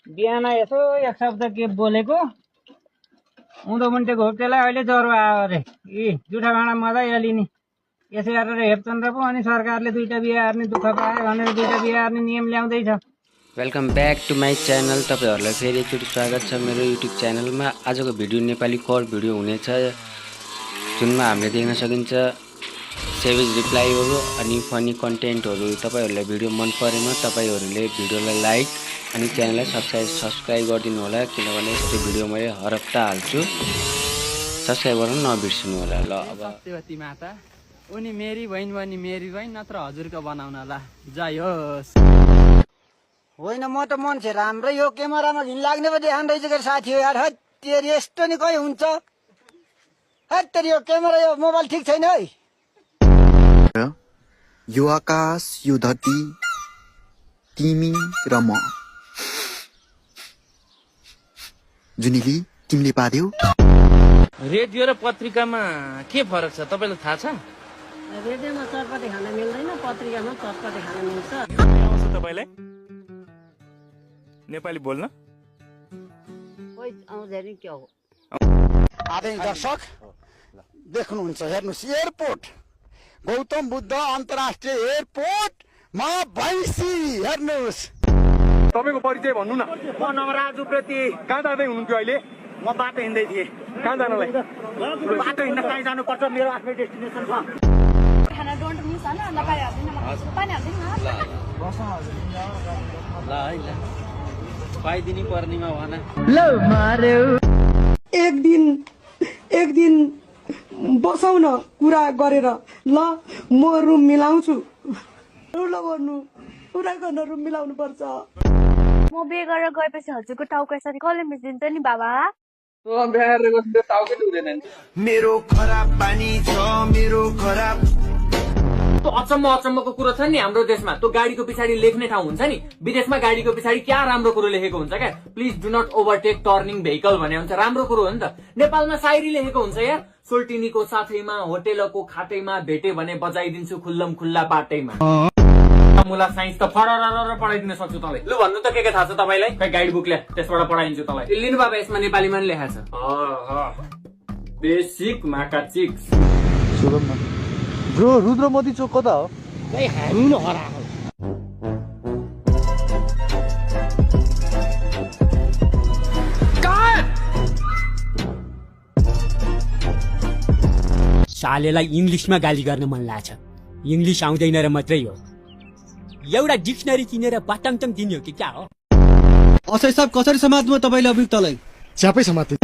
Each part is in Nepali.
बिहान यसो एक शब्द के बोलेको उँधो मुन्टेको हो त्यसलाई अहिले ज्वरो आयो अरे जुठा भाँडा मजा लिने यसै गरेर हेप्छन् र पो अनि सरकारले दुईटा बिहा हेर्ने दुःख पायो भनेर दुईटा बिहा हेर्ने नियम ल्याउँदैछ। Welcome back to my channel. तपाईहरुलाई फेरि एकचोटि स्वागत छ मेरो युट्युब च्यानलमा। आजको भिडियो नेपाली कोर भिडियो हुनेछ जुनमा हामीले देख्न सकिन्छ सेभेज रिप्लाईहरु अनि फनी कन्टेन्टहरु। तपाईहरुलाई भिडियो मन परेमा तपाईहरुले भिडियोलाई लाइक अनि च्यानललाई सब्स्क्राइब गरिदिनु होला, किनभने यस्तो भिडियो मैले हर हप्ता हाल्छु। सब्स्क्राइब गर्न नबिर्सनु होला। ल अब सत्यवती माता उनी मेरी बहिनी बनी मेरी बहिनी नत्र हजुरको बनाउन ला जय होस्। होइन म त मान्छे राम्रै हो, क्यामेरामा घिन लाग्ने पो देखान रहेछ के साथी हो यार। तेरी यस्तो नि कहीँ हुन्छ। तेरी यो क्यामेरा यो मोबाइल ठिक छैन है। यो आकाश यो धरती तिमी र म जुनिली तिमीले पार्यौ। रेडियो र पत्रिकामा के फरक छ तपाईलाई थाहा छ? रेडियोमा चटपटे खान मिल्दैन, पत्रिकामा चटपटे खान मिल्छ। आउँछ तपाईलाई नेपाली बोल्न? कोही आउँदैन के हो। आदरणीय दर्शक देख्नुहुन्छ, हेर्नुहोस् एयरपोर्ट गौतम बुद्ध अन्तर्राष्ट्रिय एयरपोर्टमा भैँसी हेर्नुहोस्। तपाईको परिचय भन्नु न। म नवराजु प्रति कहाँ जाँदै हुनुहुन्थ्यो अहिले? म बाटो हिँड्दै थिएँ। कहाँ जानलाई? बाटो हिँड्न कहीँ जानुपर्छ, मेरो आफ्नै डेस्टिनेसन छ। खाना डोन्ट मिस हैन, लगाइ हाल्दिन म पानी हाल्दिन न। ल है ल पाइदिनी पर्नीमा भना ल मार्यो। एक दिन बसाउन कुरा गरेर ल म रुम मिलाउँछु। कुरा गर्न रुम मिलाउनु पर्छ। म बे गरेर गएपछि हजुरको टाउको यसरी कसले मिसिदिन्छ नि बाबा? मेरो खराब पानी छ, मेरो खराब अचम्मको कुरो छ नि हाम्रो देशमा। त्यो गाडीको पछाडि लेख्ने ठाउँ हुन्छ नि, विदेशमा गाडीको पछाडि क्या राम्रो कुरो लेखेको हुन्छ क्या, please do not overtake turning vehicle भने हुन्छ। राम्रो कुरो हो नि त। नेपालमा सायरी लेखेको हुन्छ यार, सोल्टिनीको साथैमा होटेलको खाटैमा भेटे भने बजाइदिन्छु खुल्लम खुल्ला बाटैमा। मुला साइन्स त फरर पढाइदिन सक्छु तपाईँ। लु भन्नु त के थाहा छ तपाईँलाई? खै गाइड बुक ल्या, त्यसबाट पढाइदिन्छु तपाईँ। लिनु बाबा, यसमा नेपालीमा नि लेखा छ बेसिक माकाचिक्स। ब्रो रुद्रमती चोक कता हो? हामी न हराएको सालेलाई इङ्ग्लिसमा गाली गर्न मन लाग्छ। इङ्ग्लिस आउँदैन र मात्रै हो। एउटा डिक्सनरी किनेर बाटाङटाङ दिने हो कि क्या हो? असै सब कसरी समात्नु तपाईले अभियुक्तलाई? च्यापै समाते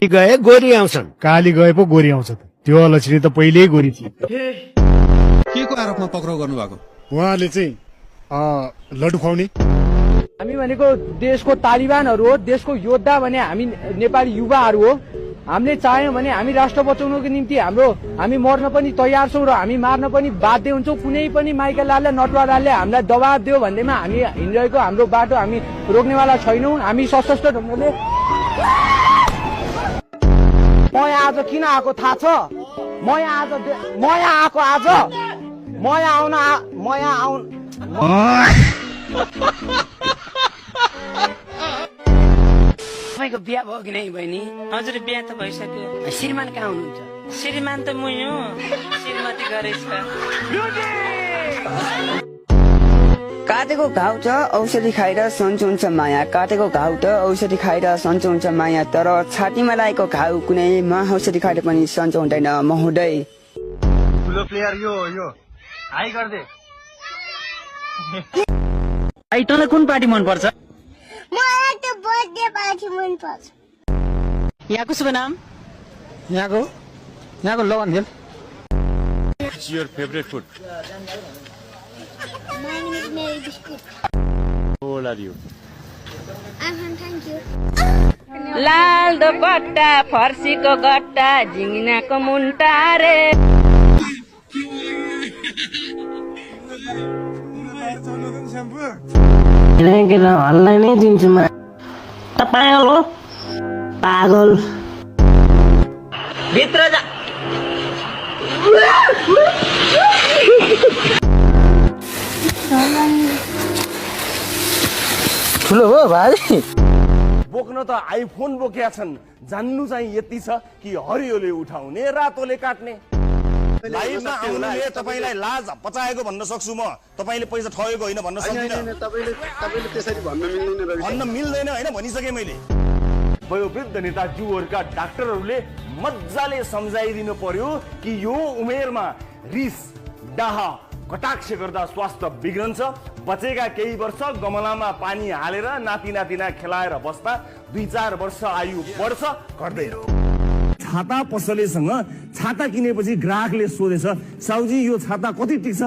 गए गोरी आउँछन्, काली गए पो गोरी आउँछ। त्यो अलछिनी त पहिल्यै गोरी थिए। के को आरोपमा पक्राउ गर्नु भएको? उहाँले चाहिँ लड्डु खुवाउने। हामी भनेको देशको तालिबानहरू हो, देशको योद्धा भने हामी नेपाली युवाहरू हो। हामीले चाह्यौँ भने हामी राष्ट्र बचाउनको निम्ति हामी मर्न पनि तयार छौँ र हामी मार्न पनि बाध्य हुन्छौँ। कुनै पनि माइकल लालले नटवारले हामीलाई दबाब दियो भन्दैमा हामी हिँडिरहेको हाम्रो बाटो हामी रोक्नेवाला छैनौँ। हामी सशस्त्र ढङ्गले म यहाँ आज किन आएको थाहा छ? म यहाँ आउन तपाईँको बिहा भयो कि नै बहिनी? हजुर बिहा त भइसक्यो। श्रीमान कहाँ हुनुहुन्छ? श्रीमान त मै हो, श्रीमती गरेछ। काटेको घाउ छ औषधि खाएर सन्चो हुन्छ माया, काटेको घाउ त औषधि खाएर सन्चो हुन्छ माया, तर छातीमा लागेको घाउ कुनैमा औषधि खाएर पनि सन्चो हुँदैन महोदय। ठुलो प्लेयर यो हाई गर्दे। आई तँलाई कुन पार्टी मन पर्छ? मलाई त बर्थडे पार्टी मन पर्छ। यहाँको शुभ नाम? यहाँको लगन खेल। What's your favorite food? My name is Mary Biscuit. How old are you? I'm fine, thank you. लाल दोपट्टा फर्सीको गट्टा झिङ्गिनाको मुन्टा रे। हल्लाई नै दिन्छु म। तपाईँ हो पागल। भित्र जा। ठुलो हो भाइ बोक्न त आइफोन बोकेका छन्, जान्नु चाहिँ यति छ कि हरियोले उठाउने रातोले काट्ने। लाइभमा आउनुले तपाईलाई लाज पचाएको भन्न सक्छु म, तपाईले पैसा ठगेको होइन भन्न सक्दिनँ। तपाईले त्यसरी भन्न मिल्दैन होइन, भनिसकेँ मैले। वयोवृद्ध नेताज्यूहरूका डाक्टरहरूले मजाले सम्झाइदिनु पर्यो कि यो उमेरमा रिस डाह कटाक्ष गर्दा स्वास्थ्य बिग्रन्छ। बचेका केही वर्ष गमलामा पानी हालेर नाति नातिना खेलाएर बस्दा 2-4 वर्ष आयु बढ्छ, घट्दैन। छाता पसलेसँग छाता किनेपछि ग्राहकले सोधेछ, साउजी यो छाता कति टिक्छ?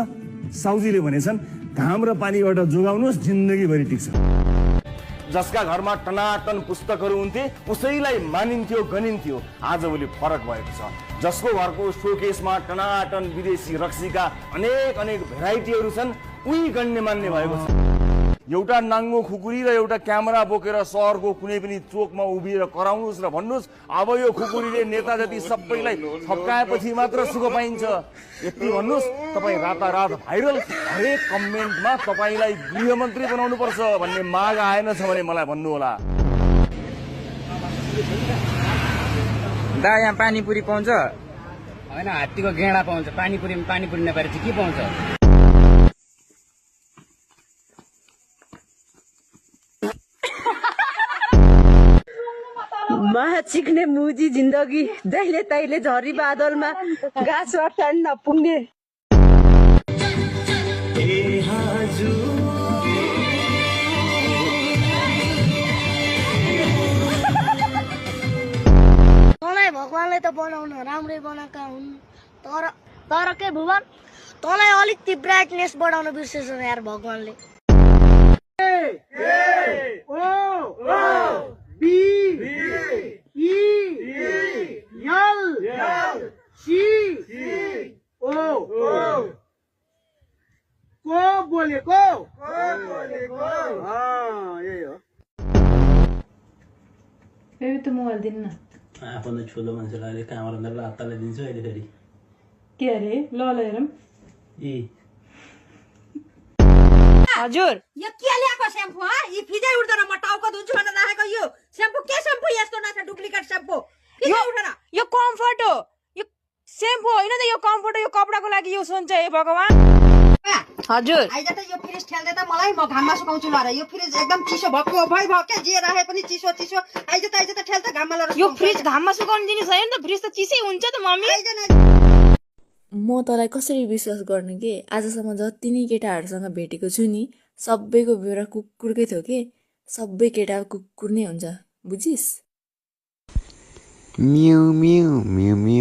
साउजीले भनेछन्, घाम र पानीबाट जोगाउनुहोस्, जिन्दगीभरि टिक्छ। जसका घरमा टनाटन पुस्तकहरू हुन्थे उसैलाई मानिन्थ्यो गनिन्थ्यो, आजभोलि फरक भएको छ। जसको घरको सोकेसमा टनाटन विदेशी रक्सीका अनेक भेराइटीहरू छन् उही गण्यमान्य भएको छ। एउटा नाङ्गो खुकुरी र एउटा क्यामेरा बोकेर सहरको कुनै पनि चोकमा उभिएर कराउनुहोस् र भन्नुहोस्, अब यो खुकुरीले नेता जति सबैलाई छप्काएपछि मात्र सुख पाइन्छ, यति भन्नुहोस्। तपाईँ रातारात भाइरल, हरेक कमेन्टमा तपाईँलाई गृहमन्त्री बनाउनु पर्छ भन्ने माग आएन छ भने मलाई भन्नुहोला। दा यहाँ पानीपुरी पाउँछ होइन? हात्तीको गेडा पाउँछ। पानीपुरी नपाएर चाहिँ के पाउँछ? चिक्ने मुजी जिन्दगी जहिले तहिले झरी बादलमा घाँस अटान नपुग्ने। तँलाई भगवानले त बनाउन राम्रै बनाएका हुन्, तर के भुवन, तँलाई अलिकति ब्राइटनेस बढाउन बिर्सेछ यार भगवानले। त मोबाइल दिन्न आफूलाई ठुलो मान्छेलाई कामरा हत्तालाई दिन्छु अहिले फेरि। के अरे? ल हेरौँ। हजुर यो के ल्याएको स्याम्पू? यी फिजै उठ्दैन। म टाउको धुन्छु भनेर राखेको यो स्याम्पू के स्याम्पू यस्तो नछ? डुप्लिकेट स्याम्पू यो कम्फर्ट हो, यो स्याम्पू होइन त, यो कम्फर्ट हो, यो कपडाको लागि युज हुन्छ। हे भगवान। हजुर आइज त यो फ्रिज ठेल्दै त मलाई, म घाममा सुकाउँछु ल। यो फ्रिज एकदम चिसो भएको भयो के जे राखे पनि चिसो आइज त ठेल त घाममा ल। यो फ्रिज घाममा सुकाउनु दिनु छैन त, फ्रिज त चिसै हुन्छ त मम्मी। म तँलाई कसरी विश्वास गर्ने के? आजसम्म जति नै केटाहरूसँग भेटेको छु नि, सबैको बेहोरा कुकुरकै थियो के। सबै केटा कुकुर नै हुन्छ, बुझिस्? म्याउ म्याउ म्याउ म्याउ